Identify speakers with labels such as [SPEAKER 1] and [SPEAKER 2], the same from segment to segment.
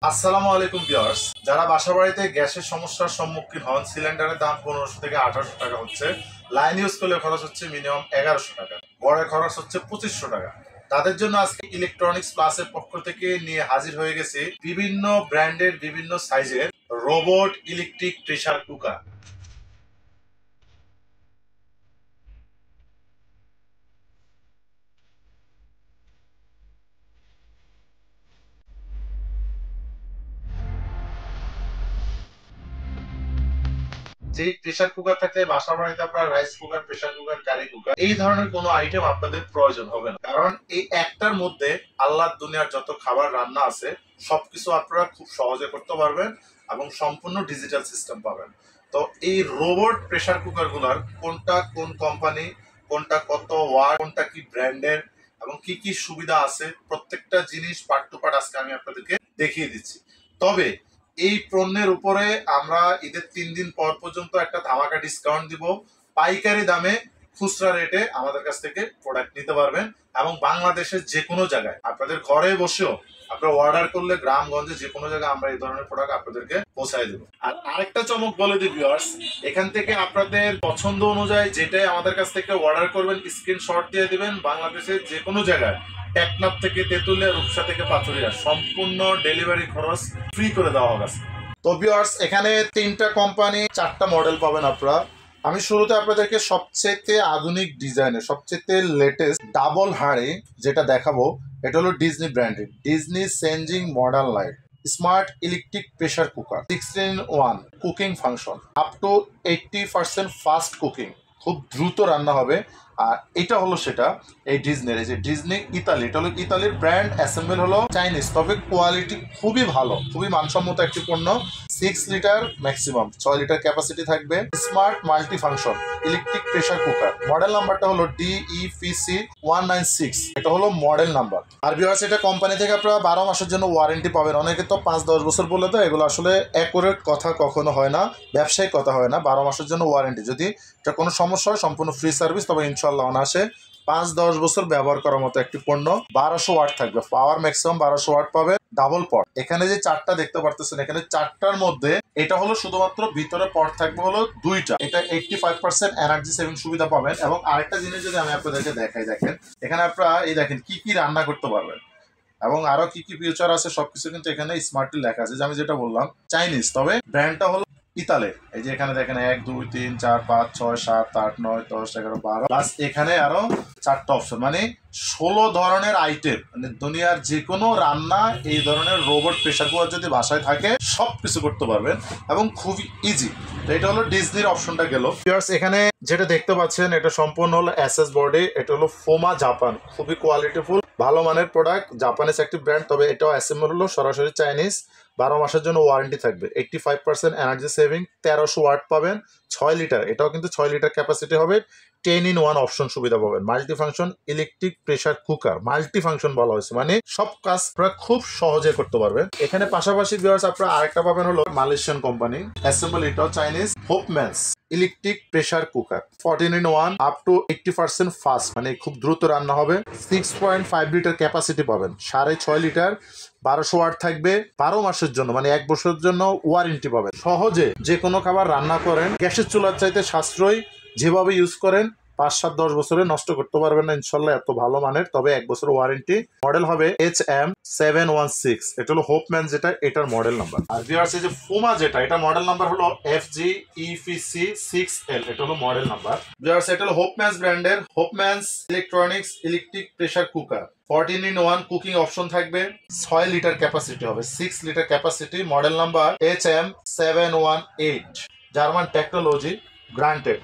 [SPEAKER 1] আসসালামু আলাইকুম ভিউয়ার্স, যারা বাসাবাড়িতে গ্যাসের সমস্যার সম্মুখীন হন, সিলিন্ডারের দাম 1500 থেকে 1800 টাকা হচ্ছে, লাইন ইউজ করলে খরচ হচ্ছে মিনিমাম 1100 টাকা, গড়ের খরচ হচ্ছে 2500 টাকা। তাদের জন্য আজকে ইলেকট্রনিক্স প্লাসের পক্ষ থেকে নিয়ে হাজির হয়ে গেছে বিভিন্ন ব্র্যান্ডের বিভিন্ন সাইজের রোবট ইলেকট্রিক প্রেসার কুকার। যে প্রেসার কুকার থাকে বাসা বাড়িতে, আপনার rice cooker, pressure cooker, curry cooker, এই ধরনের কোনো আইটেম আপনাদের প্রয়োজন হবে না, কারণ এই একটার মধ্যে আল্লাহর দুনিয়ার যত খাবার রান্না আছে সবকিছু আপনারা খুব সহজে করতে পারবেন এবং সম্পূর্ণ ডিজিটাল সিস্টেম পাবেন। তো এই রোবট প্রেসার কুকার গুলার কোনটা কোন কোম্পানি, কোনটা কত ওয়াট, কোনটা কি ব্র্যান্ডের এবং কি কি সুবিধা আছে, প্রত্যেকটা জিনিস পার্ট টু পার্ট আজকে আমি আপনাদেরকে দেখিয়ে দিচ্ছি। তবে এই পণ্যের উপরে আমরা ঈদের 3 দিন পর পর্যন্ত একটা ধামাকা ডিসকাউন্ট দিব। পাইকারি দামে খুচরা রেটে আমাদের কাছ থেকে প্রোডাক্ট নিতে পারবেন এবং বাংলাদেশের যে কোনো জায়গায় আপনাদের ঘরে বসেও আপনারা অর্ডার করলে গ্রামগঞ্জে যে কোনো জায়গায় আমরা এই ধরনের প্রোডাক্ট আপনাদেরকে পৌঁছায় দেবো। আর আরেকটা চমক বলে দিই ভিউয়ার্স, এখান থেকে আপনাদের পছন্দ অনুযায়ী যেটাই আমাদের কাছ থেকে অর্ডার করবেন স্ক্রিনশট দিয়ে দিবেন, বাংলাদেশের যে কোনো জায়গায় টেকনাফ থেকে তেঁতুলিয়া, রূপসা থেকে পাথুরিয়া সম্পূর্ণ ডেলিভারি খরচ ফ্রি করে দেওয়া হবে। তো ভিউয়ার্স, এখানে 3টা কোম্পানি 4টা মডেল পাবেন আপনারা। আমি শুরুতে আপনাদেরকে সবচেয়ে আধুনিক ডিজাইনের সবচেয়ে লেটেস্ট ডাবল হাঁড়ি যেটা দেখাবো, এটা হলো ডিজনি ব্র্যান্ডের Disney changing modern light smart electric pressure cooker 16-in-1 cooking function, up to 80% fast cooking, খুব দ্রুত রান্না হবে। আর এটা হলো সেটা এই ডিজনির, এই যে ডিজনি ইতালি, এটা হলো ইতালির ব্র্যান্ড, অ্যাসেম্বল হলো চাইনিজ, তবে কোয়ালিটি খুবই ভালো, খুবই মানসম্মত একটি পণ্য। 6 লিটার ম্যাক্সিমাম 6 লিটার ক্যাপাসিটি থাকবে। Smart multi function electric pressure cooker, model নাম্বারটা হলো DEPC196, এটা হলো মডেল নাম্বার। আর ভিউয়ার্স, এটা কোম্পানি থেকে আপনারা 12 মাসের জন্য ওয়ারেন্টি পাবেন। অনেকে তো 5-10 বছর বলে তো, এগুলো আসলে অ্যাকুরেট কথা কখনো হয় না, ব্যবসায়িক কথা হয় না। 12 মাসের জন্য ওয়ারেন্টি, যদি এটা কোনো সমস্যা হয় সম্পূর্ণ ফ্রি সার্ভিস, তবে ইনশাল্লাহ অনায়াসে 5-10 বছর ব্যবহার করার মতো একটি পণ্য। 1200 ওয়াট থাকবে, পাওয়ার ম্যাক্সিমাম 1200 ওয়াট পাবে, ডাবল পট। এখানে যে 4টা দেখতে পারতেছেন, এখানে 4টার মধ্যে এটা হলো শুধুমাত্র ভিতরে পট থাকবে হলো 2টা, এটা 85% এনার্জি সেভিং সুবিধা পাবেন। এবং আরেকটা জিনিস যদি আমি আপনাদেরকে দেখাই, দেখেন এখানে আপনারা এই দেখেন কি কি রান্না করতে পারবেন এবং আরো কি কি ফিউচার আছে সবকিছু কিন্তু এখানে স্মার্টলি লেখা আছে। যে আমি যেটা বললাম চাইনিজ, তবে ব্র্যান্ডটা হলো ইতালি। এই যে এখানে দেখেন 1 2 3 4 5 6 7 8 9 10 11 12 প্লাস এখানে আরো 4টা অপশন, মানে 16 ধরনের আইটেম। মানে দুনিয়ার যে কোনো রান্না এই ধরনের রোবট প্রেসার কুকার যদি বাসায় থাকে সবকিছু করতে পারবেন এবং খুবই ইজি। তো এটা হলো ডিজনির অপশনটা গেল। ভিউয়ার্স, এখানে যেটা দেখতে পাচ্ছেন এটা সম্পূর্ণ হলো এসএস বডি, এটা হলো ফোমা জাপান, খুবই কোয়ালিটিফুল ভালো মানের প্রোডাক্ট, জাপানিজ একটি ব্র্যান্ড, তবে এটাও অ্যাসেম্বল হলো সরাসরি চাইনিজ। 12 মাসের জন্য ওয়ারেন্টি থাকবে, 85% এনার্জি সেভিং, 1300 ওয়াট পাবেন, 6 লিটার, এটাও কিন্তু 6 লিটার ক্যাপাসিটি হবে। 10-in-1 অপশন সুবিধা পাবেন, multi function electric pressure cooker, multi function বলা হয়েছে, মানে সব কাজ আপনারা খুব সহজে করতে পারবেন। এখানে পাশাপাশি ভিউয়ার্স আপনারা আরেকটা পাবেন হলো মালয়েশিয়ান কোম্পানি, অ্যাসেম্বল, এটাও Chinese, Hopmans electric pressure cooker 14-in-1 up to 80% fast, মানে খুব দ্রুত রান্না হবে। 6.5 লিটার ক্যাপাসিটি পাবেন, 6.5 লিটার, 1200 ওয়াট থাকবে, 12 মাসের জন্য মানে 1 বছরের জন্য ওয়ারেন্টি পাবেন। সহজে যে কোনো খাবার রান্না করেন, গ্যাসের চুলার চাইতে সাশ্রয়ী, যেভাবে ইউজ করেন 5-7-10 বছরে নষ্ট করতে পারবেন না ইনশাল্লাহ, এত ভালো মানের। তবে 1 বছর ওয়ারেন্টি। মডেল হবে HM716, এটা হলো হোপম্যান যেটা, এটার মডেল নাম্বার। আর ভিউয়ার্স, এই যে ফোমা যেটা, এটা মডেল নাম্বার হলো FGEPC6L, এটা হলো মডেল নাম্বার। ভিউয়ার্স, এটা হলো হোপম্যানস ব্র্যান্ডের Hopmans electronics electric pressure cooker, 14-in-1 cooking option থাকবে, 6 লিটার ক্যাপাসিটি হবে, 6 litre capacity, model number HM718, German technology, guaranteed,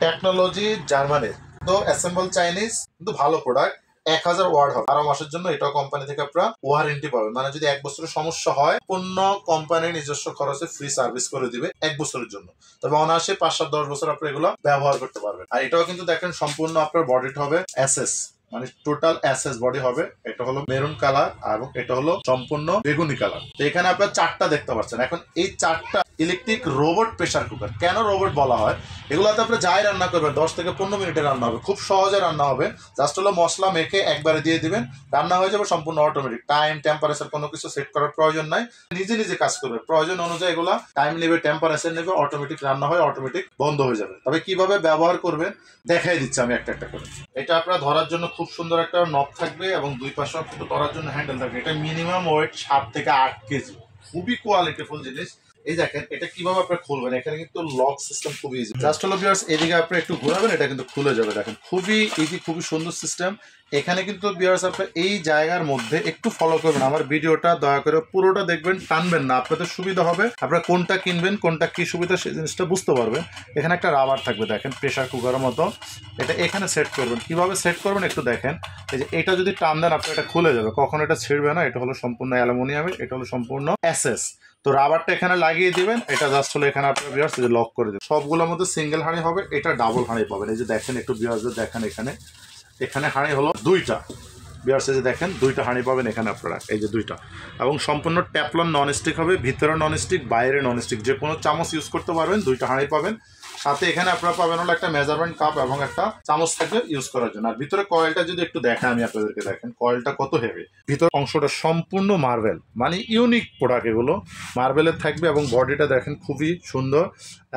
[SPEAKER 1] technology জার্মানের, তো অ্যাসেম্বল চাইনিজ, কিন্তু ভালো প্রোডাক্ট। 1000 ওয়াট হবে, 12 মাসের জন্য এটাও কোম্পানি থেকে আপনারা ওয়ারেন্টি পাবেন, মানে যদি 1 বছরের সমস্যা হয় পণ্য কোম্পানির নিজস্ব খরচে ফ্রি সার্ভিস করে দিবে 1 বছরের জন্য, তবে অনায়াসে 5-7-10 বছর আপনি এগুলো ব্যবহার করতে পারবেন। আর এটাও কিন্তু দেখেন সম্পূর্ণ আপনার বডিটা হবে এসএস, মানে টোটাল এসএস বডি হবে। এটা হলো মেরুন কালার এবং এটা হলো সম্পূর্ণ বেগুনি কালার। তো এখানে আপনারা 4টা দেখতে পাচ্ছেন। এখন এই 4টা ইলেকট্রিক রোবট প্রেসার কুকার। কেন রোবট বলা হয়? এগুলোতে আপনি যাই রান্না করবেন 10 থেকে 15 মিনিটে রান্না হবে, খুব সহজে রান্না হবে। জাস্ট হলো মশলা মেখে একবারে দিয়ে দিবেন, রান্না হয়ে যাবে সম্পূর্ণ অটোমেটিক। টাইম টেম্পারেচার কোনো কিছু সেট করার প্রয়োজন নাই, নিজে নিজে কাজ করবে। প্রয়োজন অনুযায়ী এগুলা টাইম নেবে, টেম্পারেচার নেবে, অটোমেটিক রান্না হয়, অটোমেটিক বন্ধ হয়ে যাবে। তবে কিভাবে ব্যবহার করবেন দেখাই দিচ্ছি আমি একটা একটা করে। এটা আপনারা ধরার জন্য খুব সুন্দর একটা নব থাকবে এবং দুই পাশে কিন্তু ধরার জন্য হ্যান্ডেল থাকবে। এটা মিনিমাম ওয়েট 7 থেকে 8 কেজি, খুবই কোয়ালিটিফুল জিনিস। এই দেখেন এটা কিভাবে আপনি খুলবেন, এখানে কিন্তু লক সিস্টেম খুবই ইজি। জাস্ট হলো ভিউয়ার্স এদিকে আপনি একটু ঘোরাবেন, এটা কিন্তু খুলে যাবে। দেখেন খুবই ইজি, খুবই সুন্দর সিস্টেম। এখানে কিন্তু ভিউয়ার্স আপনি এই জায়গার মধ্যে একটু ফলো করবেন, আমার ভিডিওটা দয়া করে পুরোটা দেখবেন, টানবেন না, আপনাদের সুবিধা হবে। আপনারা কোনটা কিনবেন, কোনটা কি সুবিধা সেই জিনিসটা বুঝতে পারবেন। এখানে একটা রাবার থাকবে দেখেন, প্রেসার কুকারের মতো। এটা এখানে সেট করবেন, কিভাবে সেট করবেন একটু দেখেন। এই যে এটা যদি টান দেন আপনার এটা খুলে যাবে, কখনো এটা ছিঁড়বে না। এটা হলো সম্পূর্ণ অ্যালুমিনিয়ামের, এটা হলো সম্পূর্ণ এসএস। তো রাবারটা এখানে লাগিয়ে দিবেন, এটা জাস্ট হলো এখানে আপনার ভিউয়ার্স লক করে দেবেন। সবগুলোর মধ্যে সিঙ্গেল হাঁড়ি হবে, এটা ডাবল হাঁড়ি পাবেন। এই যে দেখেন একটু ভিউয়ার্সদের দেখেন, এখানে হাঁড়ি হলো 2টা। ভিউয়ার্স এই যে দেখেন 2টা হাঁড়ি পাবেন এখানে আপনারা, এই যে 2টা। এবং সম্পূর্ণ ট্যাফলন ননস্টিক হবে, ভিতরে ননস্টিক বাইরে ননস্টিক, যে কোনো চামচ ইউজ করতে পারবেন। 2টা হাঁড়ি পাবেন। সাথে এখানে আপনারা পাবেন হলো একটা মেজারমেন্ট কাপ এবং একটা চামচ থাকবে ইউজ করার জন্য। আর ভিতরে কয়েলটা যদি একটু দেখেন আমি আপনাদেরকে, দেখেন কয়েলটা কত হেভি। ভিতর অংশটা সম্পূর্ণ মার্বেল, মানে ইউনিক প্রোডাক্ট এগুলো, মার্বেলের থাকবে। এবং বডিটা দেখেন খুবই সুন্দর।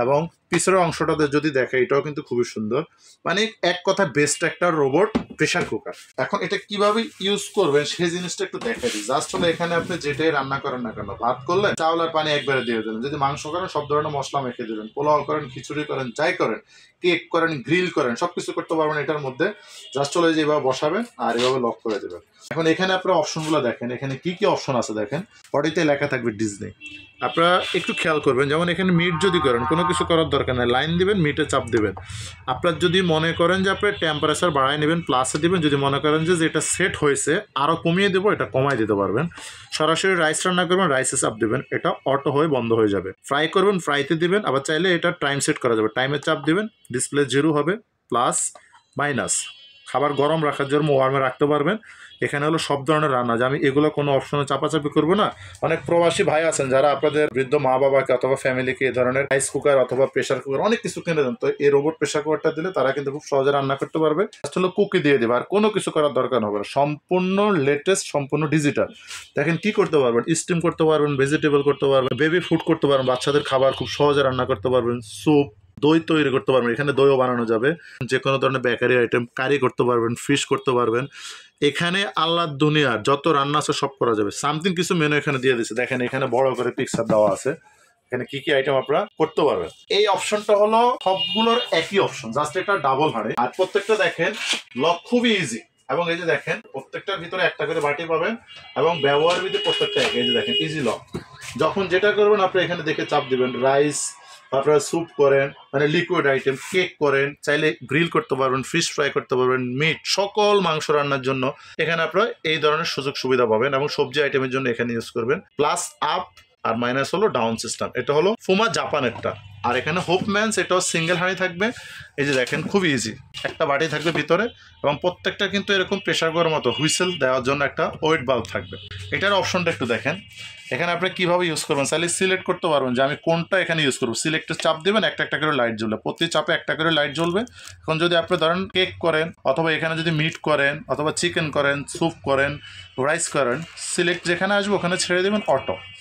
[SPEAKER 1] এবং পিছনের অংশটাতে যদি দেখে এটাও কিন্তু খুবই সুন্দর। মানে এক কথা বেস্ট একটা রোবট প্রেসার কুকার। এখন এটা কিভাবে ইউজ করবেন সেই জিনিসটা একটু দেখে দিই। জাস্ট হলো এখানে আপনি যেটাই রান্না করেন না কেন, ভাত করলেন চাউল আর পানি একবারে দিয়ে দেবেন, যদি মাংস করেন সব ধরনের মশলা মেখে দেবেন, পোলাও করেন, খিচুড়ি করেন, যাই করেন, কেক করেন, গ্রিল করেন, সবকিছু করতে পারবেন এটার মধ্যে। জাস্ট হলো যেভাবে বসাবেন আর এভাবে লক করে দেবেন। এখন এখানে আপনারা অপশনগুলো দেখেন, এখানে কি কি অপশন আছে দেখেন। বডিতে লেখা থাকবে ডিজনি, আপনারা একটু খেয়াল করবেন। যেমন এখানে মিট যদি করেন, কোনো কিছু করার দরকার নেই, লাইন দিবেন, মিটে চাপ দেবেন। আপনার যদি মনে করেন যে আপনার টেম্পারেচার বাড়ায় নেবেন, প্লাসে দিবেন। যদি মনে করেন যে এটা সেট হয়েছে আরও কমিয়ে দেবো, এটা কমায় দিতে পারবেন। সরাসরি রাইস রান্না করবেন, রাইসে চাপ দেবেন, এটা অটো হয়ে বন্ধ হয়ে যাবে। ফ্রাই করবেন, ফ্রাইতে দিবেন। আবার চাইলে এটা টাইম সেট করা যাবে, টাইমের চাপ দিবেন, ডিসপ্লে 0 হবে, প্লাস মাইনাস। খাবার গরম রাখার জন্য ওয়ার্মে রাখতে পারবেন। এখানে হলো সব ধরনের রান্না, যে আমি এগুলো কোনো অপশনে চাপাচাপি করবো না। অনেক প্রবাসী ভাই আছেন যারা আপনাদের বৃদ্ধ মা বাবাকে অথবা ফ্যামিলিকে এই ধরনের রাইস কুকার অথবা প্রেসার কুকার অনেক কিছু কিনে দেন, তো এই রোবট প্রেসার কুকারটা দিলে তারা কিন্তু খুব সহজে রান্না করতে পারবে। জাস্ট হলো কুকি দিয়ে দেবে, আর কোনো কিছু করার দরকার হবে না। সম্পূর্ণ লেটেস্ট, সম্পূর্ণ ডিজিটাল। দেখেন কি করতে পারবেন, স্টিম করতে পারবেন, ভেজিটেবল করতে পারবেন, বেবি ফুড করতে পারবেন, বাচ্চাদের খাবার খুব সহজে রান্না করতে পারবেন, স্যুপ, দই তৈরি করতে পারবেন, এখানে দইও বানানো যাবে, যে কোনো ধরনের বেকারি আইটেম, কারি করতে পারবেন, ফিশ করতে পারবেন। এখানে আল্লাহর দুনিয়ার যত রান্না আছে সব করা যাবে। সামথিং কিছু মেনু এখানে দিয়ে দিচ্ছে, দেখেন এখানে বড় করে পিকচার দেওয়া আছে, এখানে কি কি আইটেম আপনারা করতে পারবেন। এই অপশনটা হলো সবগুলোর একই অপশন, জাস্ট এটা ডাবল হাঁড়ি। আর প্রত্যেকটা দেখেন লক খুবই ইজি। এবং এই যে দেখেন প্রত্যেকটার ভিতরে একটা করে বাটি পাবেন এবং ব্যবহার বিধি প্রত্যেকটা এক। এই যে দেখেন ইজি লক। যখন যেটা করবেন আপনি এখানে দেখে চাপ দিবেন। রাইস, আপনারা স্যুপ করেন, মানে লিকুইড আইটেম, কেক করেন, চাইলে গ্রিল করতে পারবেন, ফিশ ফ্রাই করতে পারবেন, মিট, সকল মাংস রান্নার জন্য এখানে আপনারা এই ধরনের সুযোগ সুবিধা পাবেন। এবং সবজি আইটেমের জন্য এখানে ইউজ করবেন। প্লাস আপ আর মাইনাস হলো ডাউন সিস্টেম। এটা হলো ফুমা জাপানেরটা। আর এখানে হোপম্যানস, এটাও সিঙ্গেল হাঁড়ি থাকবে। এই যে দেখেন খুবই ইজি, একটা বাটি থাকবে ভিতরে এবং প্রত্যেকটা কিন্তু এরকম প্রেসার কুকারের মতো হুইসেল দেওয়ার জন্য একটা ওয়েট বাল্ব থাকবে। এটার অপশনটা একটু দেখেন, এখানে আপনি কীভাবে ইউজ করবেন চাইলে সিলেক্ট করতে পারবেন যে আমি কোনটা এখানে ইউজ করবো। সিলেক্টের চাপ দেবেন, একটা একটা করে লাইট জ্বলবে, প্রতি চাপে একটা করে লাইট জ্বলবে। এখন যদি আপনি ধরেন কেক করেন অথবা এখানে যদি মিট করেন অথবা চিকেন করেন, স্যুপ করেন, রাইস করেন, সিলেক্ট যেখানে আসবে ওখানে ছেড়ে দেবেন,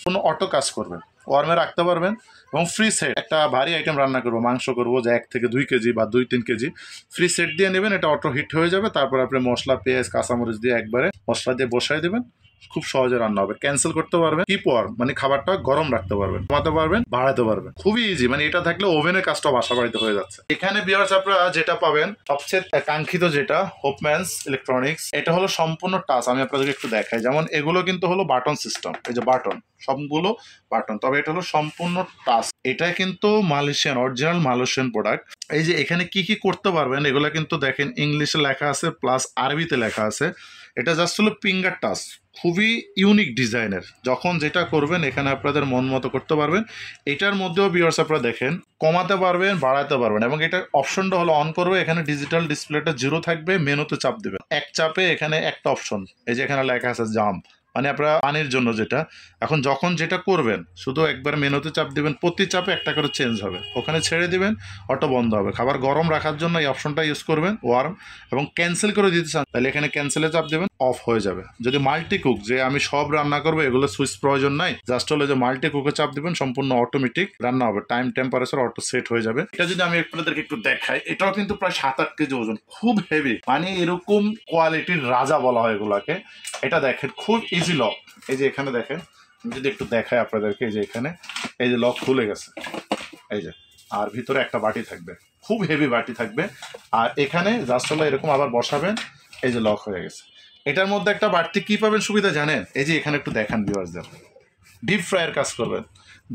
[SPEAKER 1] কোনো অটো কাজ করবেন, ওয়ার্মে রাখতে পারবেন। এবং ফ্রি সেট, একটা ভারী আইটেম রান্না করবো, মাংস করবো যে 1 থেকে 2 কেজি বা 2-3 কেজি, ফ্রি সেট দিয়ে নেবেন, এটা অটো হিট হয়ে যাবে। তারপর আপনি মশলা, পেঁয়াজ, কাঁচামরিচ দিয়ে একবারে মশলা দিয়ে বসাই দেবেন, খুব সহজে রান্না হবে। ক্যান্সেল করতে পারবেন, কিপ ওয়ার্ম মানে খাবারটা গরম রাখতে পারবেন, কমাতে পারবেন, বাড়াতে পারবেন, খুবই ইজি। মানে এটা থাকলে ওভেনের কাজটা বাসা বাড়িতে হয়ে যাচ্ছে। এখানে ভিউয়ার্স আপনারা যেটা পাবেন সবচেয়ে কাঙ্ক্ষিত, যেটা হোপম্যানস ইলেকট্রনিক্স, এটা হলো সম্পূর্ণ টাচ। আমি আপনাদেরকে একটু দেখাই, যেমন এগুলো কিন্তু হলো বাটন সিস্টেম, এই যে বাটন, সবগুলো বাটন, তবে এটা হলো সম্পূর্ণ টাচ। এটা কিন্তু মালয়েশিয়ান, অরিজিনাল মালয়েশিয়ান প্রোডাক্ট। এই যে এখানে কি কি করতে পারবেন এগুলো কিন্তু দেখেন ইংলিশে লেখা আছে প্লাস আরবিতে লেখা আছে। এটা জাস্ট হলো ফিঙ্গার টাচ, খুবই ইউনিক ডিজাইনের। যখন যেটা করবেন এখানে আপনাদের মন মতো করতে পারবেন। এটার মধ্যেও ভিউয়ার্স আপনারা দেখেন কমাতে পারবেন, বাড়াতে পারবেন, এবং এটার অপশনটা হলো অন করবে, এখানে ডিজিটাল ডিসপ্লেটা 0 থাকবে, মেনুতে চাপ দেবেন, এক চাপে এখানে একটা অপশন, এই যে এখানে লেখা আছে জাম, মানে আপনারা পানির জন্য যেটা। এখন যখন যেটা করবেন শুধু একবার মেনুতে চাপ দিবেন, প্রতি চাপে একটা করে চেঞ্জ হবে, ওখানে ছেড়ে দিবেন, অটো বন্ধ হবে। খাবার গরম রাখার জন্য এই অপশনটা ইউজ করবেন, ওয়ার্ম, এবং ক্যান্সেল করে দিতে চান তাহলে এখানে ক্যান্সেলে চাপ দেবেন, অফ হয়ে যাবে। যদি মাল্টি কুক, যে আমি সব রান্না করবো এগুলো সুইচ প্রয়োজন নাই, জাস্ট হলো যে মাল্টি কুকে চাপ দিবেন, সম্পূর্ণ অটোমেটিক রান্না হবে, টাইম টেম্পারেচার অটো সেট হয়ে যাবে। এটা যদি আমি আপনাদেরকে একটু দেখাই, এটাও কিন্তু প্রায় 7-8 কেজি ওজন, খুব হেভি, মানে এরকম কোয়ালিটির রাজা বলা হয় এগুলাকে। এটা দেখেন খুব ইজি লক, এই যে এখানে দেখেন, যদি একটু দেখাই আপনাদেরকে, এই যে এখানে এই যে লক খুলে গেছে, এই যে, আর ভিতরে একটা বাটি থাকবে, খুব হেভি বাটি থাকবে, আর এখানে জাস্ট হলো এরকম আবার বসাবেন, এই যে লক হয়ে গেছে। এটার মধ্যে একটা বাড়তি কি পাবেন সুবিধা জানেন, এই যে এখানে একটু দেখান ভিউয়ার্সদের, ডিপ ফ্রায়ার কাজ করবেন,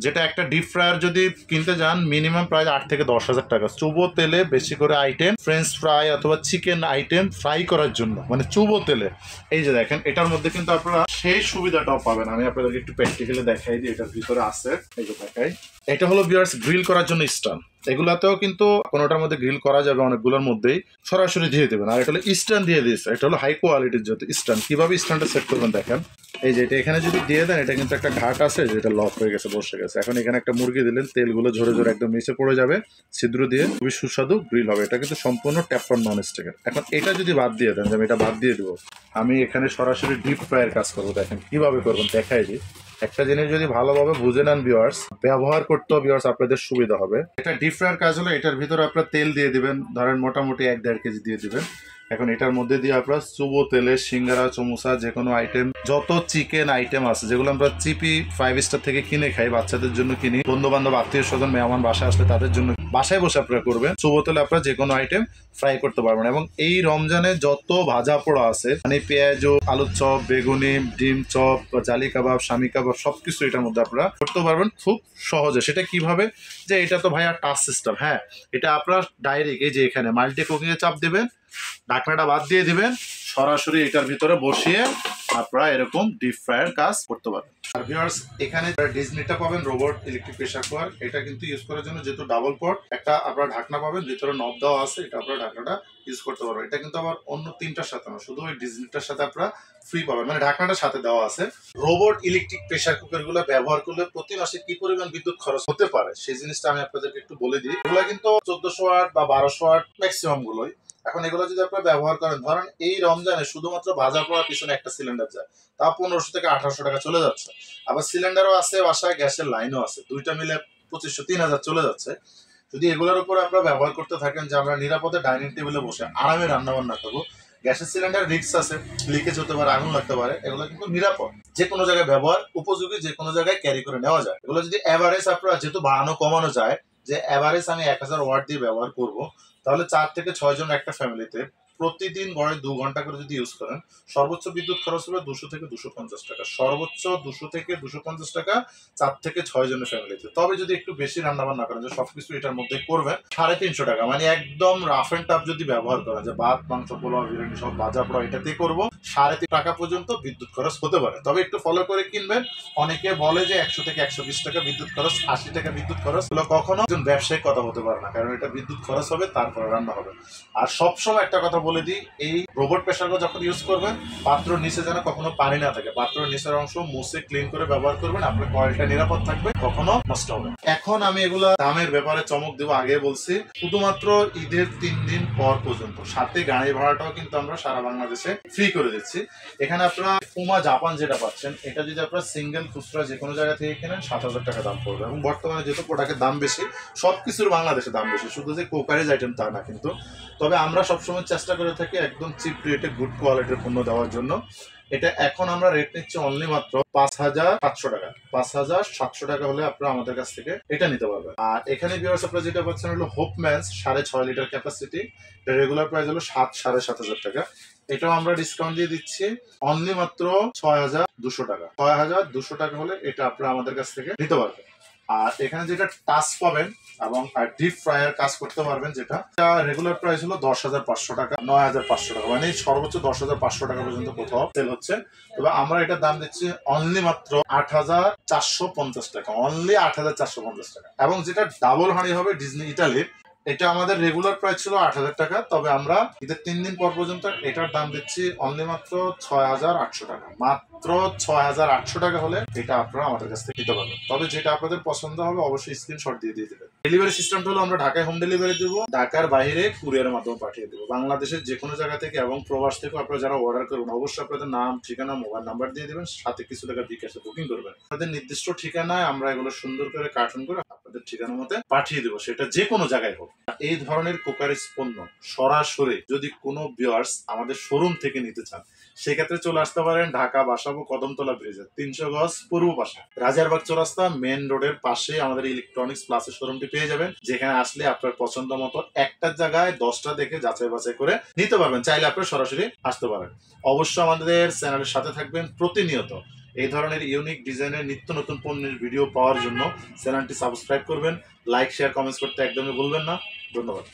[SPEAKER 1] যেটা একটা ডিপ ফ্রায়ার যদি কিনতে যান মিনিমাম প্রায় 8 থেকে 10,000 টাকা। চুবো তেলে বেশি করে আইটেম, ফ্রেঞ্চ ফ্রাই অথবা চিকেন আইটেম ফ্রাই করার জন্য, মানে চুবো তেলে। এই যে দেখেন এটার মধ্যে কিন্তু আপনারা সেই সুবিধাটাও পাবেন। আমি আপনাদেরকে একটু প্র্যাকটিক্যালি দেখাই দিই, এটার ভিতরে আছে, এই যে দেখাই, এটা হলো ভিউয়ার্স গ্রিল করার জন্য স্ট্যান্ড। এগুলাতেও কিন্তু কোনোটার মধ্যে গ্রিল করা যাবে, অনেকগুলোর মধ্যেই সরাসরি দিয়ে দেবেন। আর এটা হলো স্ট্যান্ড দিয়ে দিয়েছে, এটা হলো হাই কোয়ালিটির যত স্ট্যান্ড। কিভাবে স্ট্যান্ডটা সেট করবেন দেখেন, এই যে এটা এখানে যদি দিয়ে দেন, এটা কিন্তু একটা ঘাট আছে যেটা লক হয়ে গেছে, বসে গেছে। এখন এখানে একটা মুরগি দিলেন, তেলগুলো ঝরে ঝরে একদম নিচে পড়ে যাবে, ছিদ্র দিয়ে খুবই সুস্বাদু গ্রিল হবে। এটা কিন্তু সম্পূর্ণ ট্যাপটন নন স্টিকের। এখন এটা যদি বাদ দিয়ে দেন, যে আমি এটা বাদ দিয়ে দেবো, আমি এখানে সরাসরি ডিপ ফ্রাইয়ের কাজ করবো। দেখেন কিভাবে করবেন দেখাই দিই। একটা জিনিস যদি ভালোভাবে বুঝে নেন ভিউয়ার্স, ব্যবহার করতেও ভিউয়ার্স আপনাদের সুবিধা হবে। এটা ডিপ ফ্রাইয়ের কাজ হলো, এটার ভিতরে আপনার তেল দিয়ে দিবেন, ধরেন মোটামুটি 1-1.5 কেজি দিয়ে দিবেন। এখন এটার মধ্যে দিয়ে আপনার চুবো তেলে সিঙ্গারা, চমুচা, যে কোনো আইটেম, যত চিকেন আইটেম আছে যেগুলো আমরা চিপি 5 স্টার থেকে কিনে খাই, বাচ্চাদের জন্য কিনি, বন্ধু বান্ধব আত্মীয় স্বজন মেহমান বাসায় আসলে তাদের জন্য, বাসায় বসে আপনারা করবেন। চুবো তেলে আপনারা যে কোনো আইটেম ফ্রাই করতে পারবেন। এবং এই রমজানে যত ভাজা পোড়া আছে, মানে পেঁয়াজ, আলুর চপ, বেগুনি, ডিম চপ, জালি কাবাব, শামি কাবাব, সবকিছু এটার মধ্যে আপনারা করতে পারবেন খুব সহজে। সেটা কিভাবে, যে এটা তো ভাই আর টাচ সিস্টেম, হ্যাঁ, এটা আপনার ডাইরেক্ট এই যে এখানে মাল্টি কুকিং এ চাপ দেবেন, ঢাকনাটা বাদ দিয়ে দিবেন, সরাসরি এটার ভিতরে বসিয়ে আপনারা এরকম ডিপ ফ্রায়ার কাজ করতে পারবেন। আর ভিউয়ার্স এখানে ডিজনিটা পাবেন, রোবট ইলেকট্রিক প্রেসার কুকার। এটা কিন্তু ইউজ করার জন্য যেহেতু ডাবল পট, একটা আপনারা ঢাকনা পাবেন, ভিতরে নব দেওয়া আছে, এটা আপনারা ঢাকনাটা ইউজ করতে পারবেন। এটা কিন্তু আবার অন্য 3টার সাথে না, শুধু ওই ডিজনিটার সাথে আপনারা ফ্রি পাবেন, মানে ঢাকনাটার সাথে দেওয়া আছে। রোবট ইলেকট্রিক প্রেসার কুকার গুলো ব্যবহার করলে প্রতি মাসে কি পরিমাণ বিদ্যুৎ খরচ হতে পারে সেই জিনিসটা আমি আপনাদেরকে একটু বলে দিই। এগুলো কিন্তু 1400 ওয়াট বা 1200 ওয়াট ম্যাক্সিমাম গুলোই। এখন এগুলো যদি আপনারা ব্যবহার করেন, ধরেন এই রমজানে শুধুমাত্র ভাজা পোড়ার পিছনে একটা সিলিন্ডার যায়, তা 1500 থেকে 1800 টাকা চলে যাচ্ছে। আবার সিলিন্ডারও আছে বাসায়, গ্যাসের লাইনও আছে, দুইটা মিলে 2500-3000 চলে যাচ্ছে। যদি এগুলোর উপর আপনারা ব্যবহার করতে থাকেন, যে আমরা নিরাপদে ডাইনিং টেবিলে বসে আরামে রান্না বান্না করবো, গ্যাসের সিলিন্ডার রিস্ক আছে, লিকেজ হতে পারে, আগুন লাগতে পারে, এগুলো কিন্তু নিরাপদ, যে কোনো জায়গায় ব্যবহার উপযোগী, যে কোনো জায়গায় ক্যারি করে নেওয়া যায়। এগুলো যদি এভারেজ আপনারা যেহেতু বাড়ানো কমানো যায়, যে এভারেজ আমি 1000 ওয়াট দিয়ে ব্যবহার করবো, তাহলে 4 থেকে 6 জন একটা ফ্যামিলিতে প্রতিদিন গড়ে 2 ঘন্টা করে যদি ইউজ করেন, সর্বোচ্চ বিদ্যুৎ খরচ হবে 200 থেকে 250 টাকা, সর্বোচ্চ 200 থেকে 250 টাকা 4 থেকে 6 জনের ফ্যামিলিতে। তবে যদি একটু বেশি রান্না বান্না করেন, যে সবকিছু এটার মধ্যে করবেন, 350 টাকা, মানে একদম রাফ এন্ড টাফ যদি ব্যবহার করেন, যে ভাত, মাংস, পোলাও, বিরিয়ানি সব ভাজা পোড়া এটাতেই করবো, 350 টাকা পর্যন্ত বিদ্যুৎ খরচ হতে পারে। তবে একটু ফলো করে কিনবেন। অনেকে বলে যে 100 থেকে 120 টাকা বিদ্যুৎ খরচ, 80 টাকা বিদ্যুৎ খরচ, এগুলো কখনো একজন ব্যবসায়িক কথা হতে পারে না, কারণ এটা বিদ্যুৎ খরচ হবে, তারপরে রান্না হবে। আর সবসময় একটা কথা বলে দিই, এই রোবট প্রেসার কুকার যখন ইউজ করবেন, পাত্রর নিচে যেন কখনো পানি না থাকে, পাত্রের নিচের অংশ মুছে ক্লিন করে ব্যবহার করবেন, আপনার কয়েলটা নিরাপদ থাকবে, কখনো নষ্ট হবে। এখন আমি এগুলা দামের ব্যাপারে চমক দেবো, আগে বলছি, শুধুমাত্র ঈদের 3 দিন পর পর্যন্ত, সাথে গাড়ি ভাড়াটাও কিন্তু আমরা সারা বাংলাদেশে ফ্রি করে দিচ্ছি। এখানে আপনারা পুমা জাপান যেটা পাচ্ছেন, এটা যদি আপনারা সিঙ্গেল খুচরা যে কোনো জায়গা থেকে কেনেন 7000 টাকা দাম পড়বে। এবং বর্তমানে যেহেতু প্রোডাক্টের দাম বেশি, সবকিছুর বাংলাদেশে দাম বেশি, শুধু যে কুকারেজ আইটেম তা না কিন্তু। তবে আমরা সবসময় চেষ্টা করে থাকি একদম চিপ রেটে গুড কোয়ালিটির পণ্য দেওয়ার জন্য। এটা এখন আমরা রেট নিচ্ছি অনলি মাত্র 5700 টাকা। 5700 টাকা হলে আপনারা আমাদের কাছ থেকে এটা নিতে পারবেন। আর এখানে ভিউয়ার্স আপনারা যেটা পাচ্ছেন হলো হোপম্যান্স 6.5 লিটার ক্যাপাসিটি, এটা রেগুলার প্রাইস হলো 7-7.5 টাকা। এটাও আমরা ডিসকাউন্ট দিয়ে দিচ্ছি অনলি মাত্র 6200 টাকা। 6200 টাকা হলে এটা আপনারা আমাদের কাছ থেকে নিতে পারবেন। আর এখানে যেটা টাচ পাবেন এবং ডিপ ফ্রায়ার কাজ করতে পারবেন, যেটা রেগুলার প্রাইস হলো 10,500 টাকা, 9,500 টাকা, মানে সর্বোচ্চ 10,500 টাকা পর্যন্ত কোথাও সেল হচ্ছে। তবে আমরা এটার দাম দিচ্ছি অনলি মাত্র 8,450 টাকা, অনলি 8,450 টাকা। এবং যেটা ডাবল হাঁড়ি হবে ডিজনি ইটালির, এটা আমাদের রেগুলার প্রাইস ছিল 8,000 টাকা, তবে আমরা ঈদের 3 দিন পর পর্যন্ত এটার দাম দিচ্ছি অনলি মাত্র 6,800 টাকা। মাত্র 6,800 টাকা হলে এটা আপনারা আমাদের কাছ থেকে নিতে পারবেন। তবে যেটা আপনাদের পছন্দ হবে অবশ্যই স্ক্রিনশট দিয়ে দেবেন। ডেলিভারি সিস্টেমটা হলো আমরা ঢাকায় হোম ডেলিভারি দেবো, ঢাকার বাইরে কুরিয়ারের মাধ্যমে পাঠিয়ে দেবো। বাংলাদেশের যে কোনো জায়গা থেকে এবং প্রবাস থেকে আপনারা যারা অর্ডার করবেন অবশ্যই আপনাদের নাম, ঠিকানা, মোবাইল নাম্বার দিয়ে দেবেন, সাথে কিছু টাকা বিকাশে বুকিং করবেন। আপনাদের নির্দিষ্ট ঠিকানায় আমরা এগুলো সুন্দর করে কার্টুন করে আপনাদের ঠিকানা মতে পাঠিয়ে দেবো, সেটা যে কোনো জায়গায় হোক। এই ধরনের কুকারের পণ্য সরাসরি যদি কোনো ভিউয়ার্স আমাদের শোরুম থেকে নিতে চান, সেক্ষেত্রে চলে আসতে পারেন ঢাকা বাসাবো কদমতলা ব্রিজের 300 গজ পূর্ব পাশে রাজারবাগ চৌরাস্তা মেন রোডের পাশে আমাদের ইলেকট্রনিক্স প্লাসের শোরুমটি পেয়ে যাবেন, যেখানে আসলে আপনার পছন্দ মতো একটা জায়গায় 10টা দেখে যাচাই বাছাই করে নিতে পারবেন। চাইলে আপনার সরাসরি আসতে পারেন। অবশ্যই আমাদের চ্যানেলের সাথে থাকবেন প্রতিনিয়ত। এই ধরনের ইউনিক ডিজাইনের নিত্য নতুন পণ্যের ভিডিও পাওয়ার জন্য চ্যানেলটি সাবস্ক্রাইব করবেন, লাইক শেয়ার কমেন্টস করতে একদমই ভুলবেন না। ধন্যবাদ।